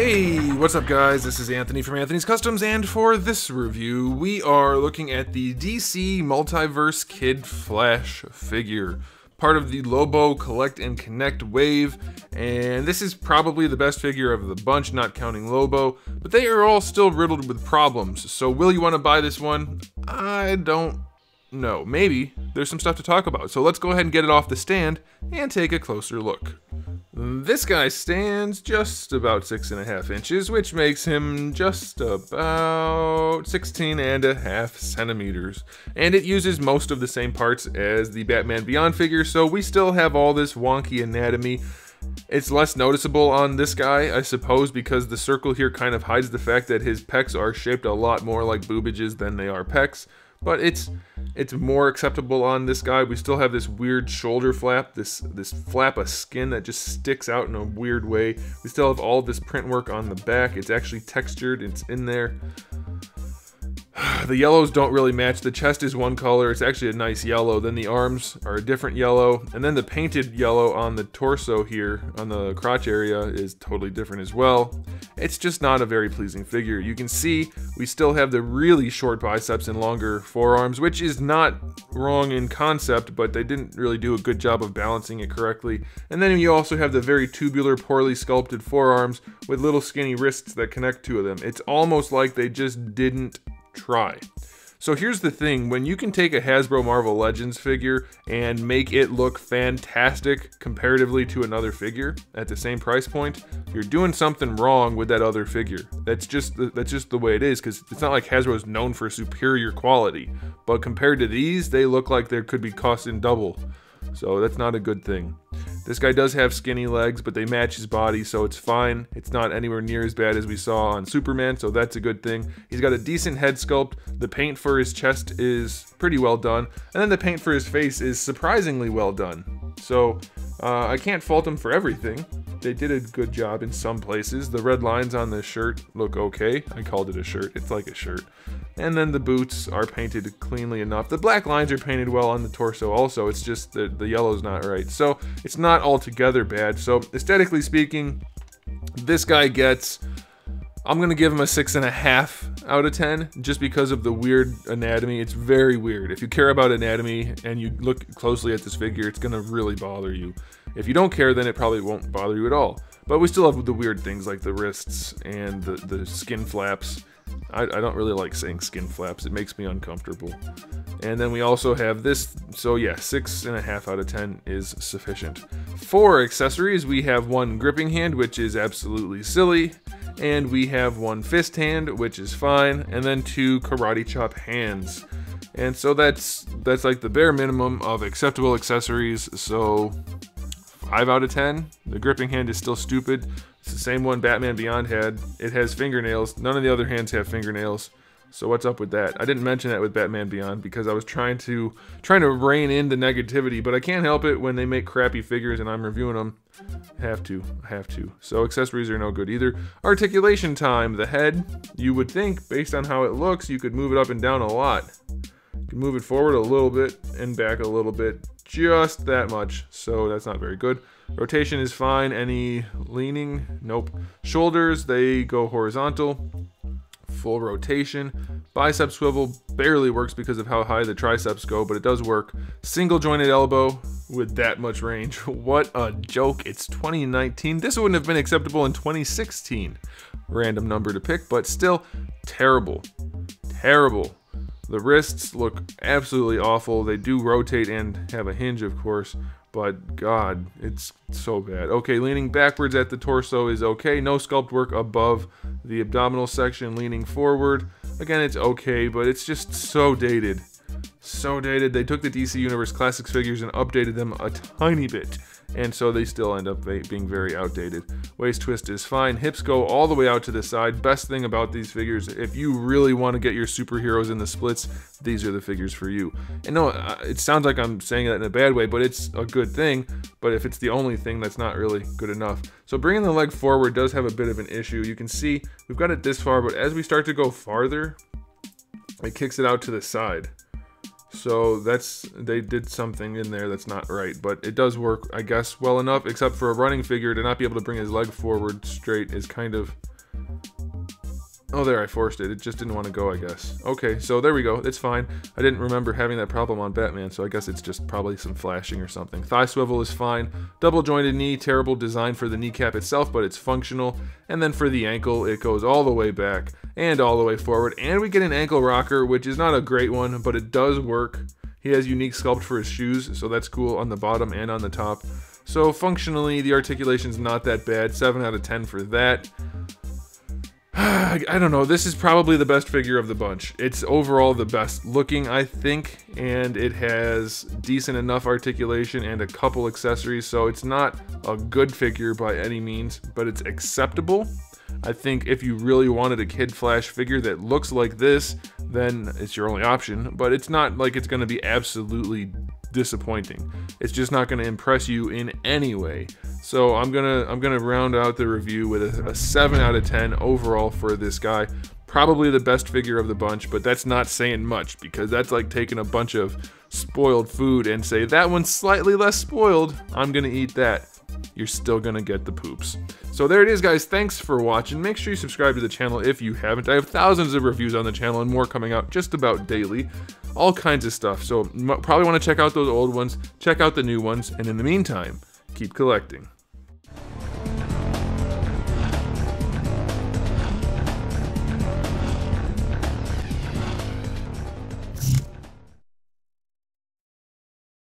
Hey, what's up guys? This is Anthony from Anthony's Customs, and for this review, we are looking at the DC Multiverse Kid Flash figure, part of the Lobo Collect and Connect wave, and this is probably the best figure of the bunch, not counting Lobo, but they are all still riddled with problems. So will you want to buy this one? I don't know. Maybe. There's some stuff to talk about, so let's go ahead and get it off the stand and take a closer look. This guy stands just about 6.5 inches, which makes him just about 16.5 centimeters. And it uses most of the same parts as the Batman Beyond figure, so we still have all this wonky anatomy. It's less noticeable on this guy, I suppose, because the circle here kind of hides the fact that his pecs are shaped a lot more like boobages than they are pecs. But it's more acceptable on this guy. We still have this weird shoulder flap, this flap of skin that just sticks out in a weird way. We still have all this print work on the back. It's actually textured, it's in there. The yellows don't really match. The chest is one color, it's actually a nice yellow. Then the arms are a different yellow. And then the painted yellow on the torso here, on the crotch area, is totally different as well. It's just not a very pleasing figure. You can see we still have the really short biceps and longer forearms, which is not wrong in concept, but they didn't really do a good job of balancing it correctly. And then you also have the very tubular, poorly sculpted forearms with little skinny wrists that connect to them. It's almost like they just didn't try. So here's the thing, when you can take a Hasbro Marvel Legends figure and make it look fantastic comparatively to another figure at the same price point, you're doing something wrong with that other figure. That's just the way it is, because it's not like Hasbro is known for superior quality, but compared to these, they look like they could be costing double. So that's not a good thing. This guy does have skinny legs, but they match his body, so it's fine. It's not anywhere near as bad as we saw on Superman, so that's a good thing. He's got a decent head sculpt. The paint for his chest is pretty well done, and then the paint for his face is surprisingly well done. So I can't fault him for everything. They did a good job in some places. The red lines on the shirt look okay. I called it a shirt. It's like a shirt. And then the boots are painted cleanly enough. The black lines are painted well on the torso also. It's just the yellow's not right. So it's not altogether bad. So aesthetically speaking, this guy gets, I'm going to give him a 6.5 out of 10 just because of the weird anatomy. It's very weird. If you care about anatomy and you look closely at this figure, it's going to really bother you. If you don't care, then it probably won't bother you at all. But we still have the weird things like the wrists and the skin flaps. I don't really like saying skin flaps. It makes me uncomfortable. And then we also have this. So yeah, 6.5 out of 10 is sufficient. For accessories, we have one gripping hand, which is absolutely silly. And we have one fist hand, which is fine. And then two karate chop hands. And so that's like the bare minimum of acceptable accessories. So 5 out of 10. The gripping hand is still stupid. It's the same one Batman Beyond had. It has fingernails. None of the other hands have fingernails. So what's up with that? I didn't mention that with Batman Beyond because I was trying to rein in the negativity, but I can't help it when they make crappy figures and I'm reviewing them. Have to. So accessories are no good either. Articulation time. The head, you would think, based on how it looks, you could move it up and down a lot. You can move it forward a little bit and back a little bit. Just that much, so that's not very good. Rotation is fine. Any leaning? Nope. Shoulders, they go horizontal. Full rotation. Bicep swivel barely works because of how high the triceps go, but it does work. Single jointed elbow with that much range. What a joke. It's 2019. This wouldn't have been acceptable in 2016. Random number to pick, but still terrible. Terrible. The wrists look absolutely awful. They do rotate and have a hinge, of course, but God, it's so bad. Okay, leaning backwards at the torso is okay. No sculpt work above the abdominal section. Leaning forward, again, it's okay, but it's just so dated. So dated. They took the DC Universe Classics figures and updated them a tiny bit, and so they still end up being very outdated. Waist twist is fine. Hips go all the way out to the side. Best thing about these figures, if you really want to get your superheroes in the splits, these are the figures for you. And no, it sounds like I'm saying that in a bad way, but it's a good thing. But if it's the only thing, that's not really good enough. So bringing the leg forward does have a bit of an issue. You can see we've got it this far, but as we start to go farther, it kicks it out to the side. So they did something in there that's not right, but it does work, I guess, well enough, except for a running figure to not be able to bring his leg forward straight is kind of Oh, there, I forced it. It just didn't want to go, I guess. Okay, so there we go. It's fine. I didn't remember having that problem on Batman, so I guess it's just probably some flashing or something. Thigh swivel is fine. Double jointed knee, terrible design for the kneecap itself, but it's functional. And then for the ankle, it goes all the way back and all the way forward. And we get an ankle rocker, which is not a great one, but it does work. He has unique sculpt for his shoes, so that's cool on the bottom and on the top. So functionally, the articulation's not that bad. 7 out of 10 for that. I don't know, this is probably the best figure of the bunch. It's overall the best looking, I think, and it has decent enough articulation and a couple accessories, so it's not a good figure by any means, but it's acceptable. I think if you really wanted a Kid Flash figure that looks like this, then it's your only option, but it's not like it's going to be absolutely disappointing. It's just not going to impress you in any way. So I'm gonna round out the review with a 7 out of 10 overall for this guy. Probably the best figure of the bunch, but that's not saying much, because that's like taking a bunch of spoiled food and say, that one's slightly less spoiled, I'm gonna eat that. You're still gonna get the poops. So there it is, guys. Thanks for watching. Make sure you subscribe to the channel if you haven't. I have thousands of reviews on the channel and more coming out just about daily. All kinds of stuff. So probably want to check out those old ones, check out the new ones, and in the meantime, keep collecting.